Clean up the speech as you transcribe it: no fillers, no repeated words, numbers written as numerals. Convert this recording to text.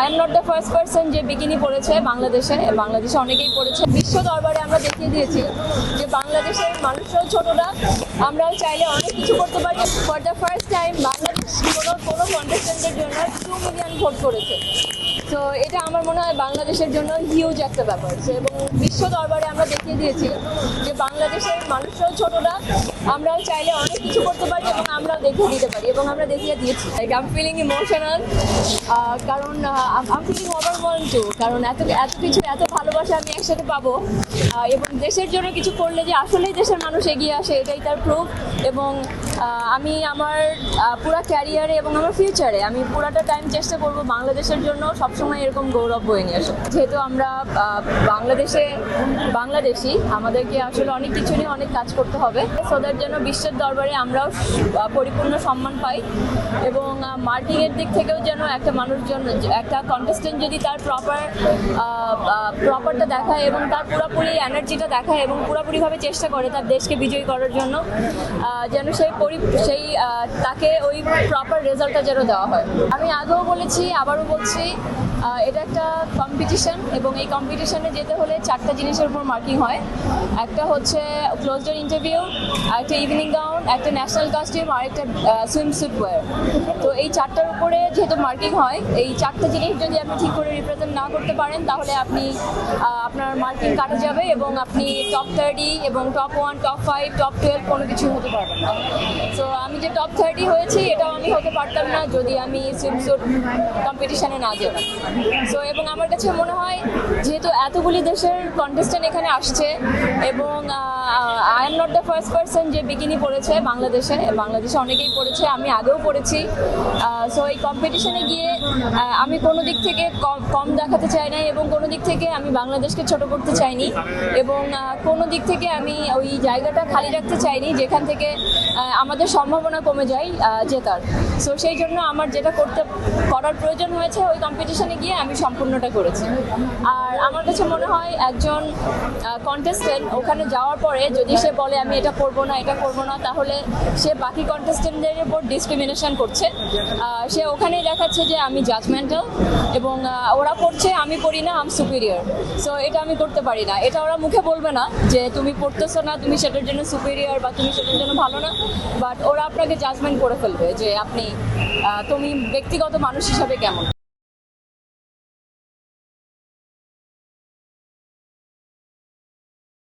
Am not the first person যে bikini পড়েছে বাংলাদেশে অনেকেই পড়েছে। বিশ্ব দরবারে আমরা দেখিয়ে দিয়েছি যে বাংলাদেশের মানুষরাও ছোট না, আমরাও চাইলে অনেক কিছু করতে পারি। For the first time Bangladesh কোনো কন্টেস্টেন্টের জন্য 2 মিলিয়ন ভোট করেছে। তো এটা আমার মনে হয় বাংলাদেশের জন্য হিউজ একটা ব্যাপার। এবং বিশ্ব দরবারে আমরা দেখিয়ে দিয়েছি যে বাংলাদেশের মানুষরাও ছোট না, আমরাও চাইলে অনেক কিছু করতে পারি এবং আমরাও দেখিয়ে দিতে পারি এবং আমরা দেখিয়ে দিয়েছি। Like I am feeling emotional, কারণ I am feeling overwhelmed too, কারণ এত কিছু, এত ভালোবাসা আমি একসাথে পাবো এবং দেশের জন্য কিছু করলে যে আসলেই দেশের মানুষ এগিয়ে আসে এটাই তার প্রুফ। এবং আমি আমার পুরো ক্যারিয়ারে এবং আমার ফিউচারে আমি পুরাটা টাইম চেষ্টা করব বাংলাদেশের জন্য সবসময় এরকম গৌরব বয়ে নিয়ে আসা। যেহেতু আমরা বাংলাদেশি, আমাদেরকে আসলে অনেক কিছু নিয়ে অনেক কাজ করতে হবে সোদের জন্য বিশ্বের দরবারে আমরাও পরিপূর্ণ সম্মান পাই। এবং মার্কিংয়ের দিক থেকেও যেন একটা একটা কন্টেস্টেন্ট যদি তার প্রপারটা দেখায় এবং তার পুরোপুরি এনার্জিটা দেখায় এবং পুরোপুরিভাবে চেষ্টা করে তার দেশকে বিজয়ী করার জন্য, যেন তাকে ওই প্রপার রেজাল্টটা যেন দেওয়া হয়। আমি আগেও বলেছি, আবারও বলছি, এটা একটা কম্পিটিশন এবং এই কম্পিটিশনে যেতে হলে 4টা জিনিসের উপর মার্কিং হয়। একটা হচ্ছে ক্লোজ ডোর ইন্টারভিউ, একটা ইভিনিং গাউন, একটা ন্যাশনাল কস্টিউম আর একটা সুইমস্যুট ওয়্যার। তো এই 4টার উপরে যেহেতু মার্কিং হয়, এই 4টা জিনিস যদি আপনি ঠিক করে রিপ্রেজেন্ট না করতে পারেন তাহলে আপনার মার্কিং কাটা যাবে এবং আপনি টপ 30 এবং টপ 1, টপ 5, টপ 12 কোনো কিছু হতে পারবেন না। সো আমি যে টপ 30 হয়েছি এটাও আমি হতে পারতাম না যদি আমি সুইমস্যুট কম্পিটিশনে না যেতাম। সো এবং আমার কাছে মনে হয় যেহেতু এতগুলি দেশের কন্টেস্টেন্ট এখানে আসছে এবং I am not the first person যে বিকিনি পড়েছে বাংলাদেশে অনেকেই পড়েছে, আমি আগেও পড়েছি। সো এই কম্পিটিশনে গিয়ে আমি কোনো দিক থেকে কম দেখাতে চাই না এবং কোনো দিক থেকে আমি বাংলাদেশকে ছোট করতে চাইনি এবং কোনো দিক থেকে আমি ওই জায়গাটা খালি রাখতে চাইনি যেখান থেকে আমাদের সম্ভাবনা কমে যায় জেতার। সো সেই জন্য আমার যেটা করার প্রয়োজন হয়েছে ওই কম্পিটিশনে গিয়ে আমি সম্পূর্ণটা করেছি। আর আমার কাছে মনে হয় একজন কন্টেস্টেন্ট ওখানে যাওয়ার পরে যদি সে বলে আমি এটা করবো না তাহলে সে বাকি কন্টেস্টেন্টদের উপর ডিসক্রিমিনেশন করছে। সে ওখানেই দেখাচ্ছে যে আমি জাজমেন্টাল এবং ওরা পড়ছে আমি পড়ি না, আমি সুপিরিয়র। সো এটা আমি করতে পারি না। এটা ওরা মুখে বলবে না যে তুমি পড়তেছো না, তুমি সেটার জন্য সুপিরিয়র বা তুমি সেটার জন্য ভালো না, বাট ওরা আপনাকে জাজমেন্ট করে ফেলবে যে তুমি ব্যক্তিগত মানুষ হিসাবে কেমন।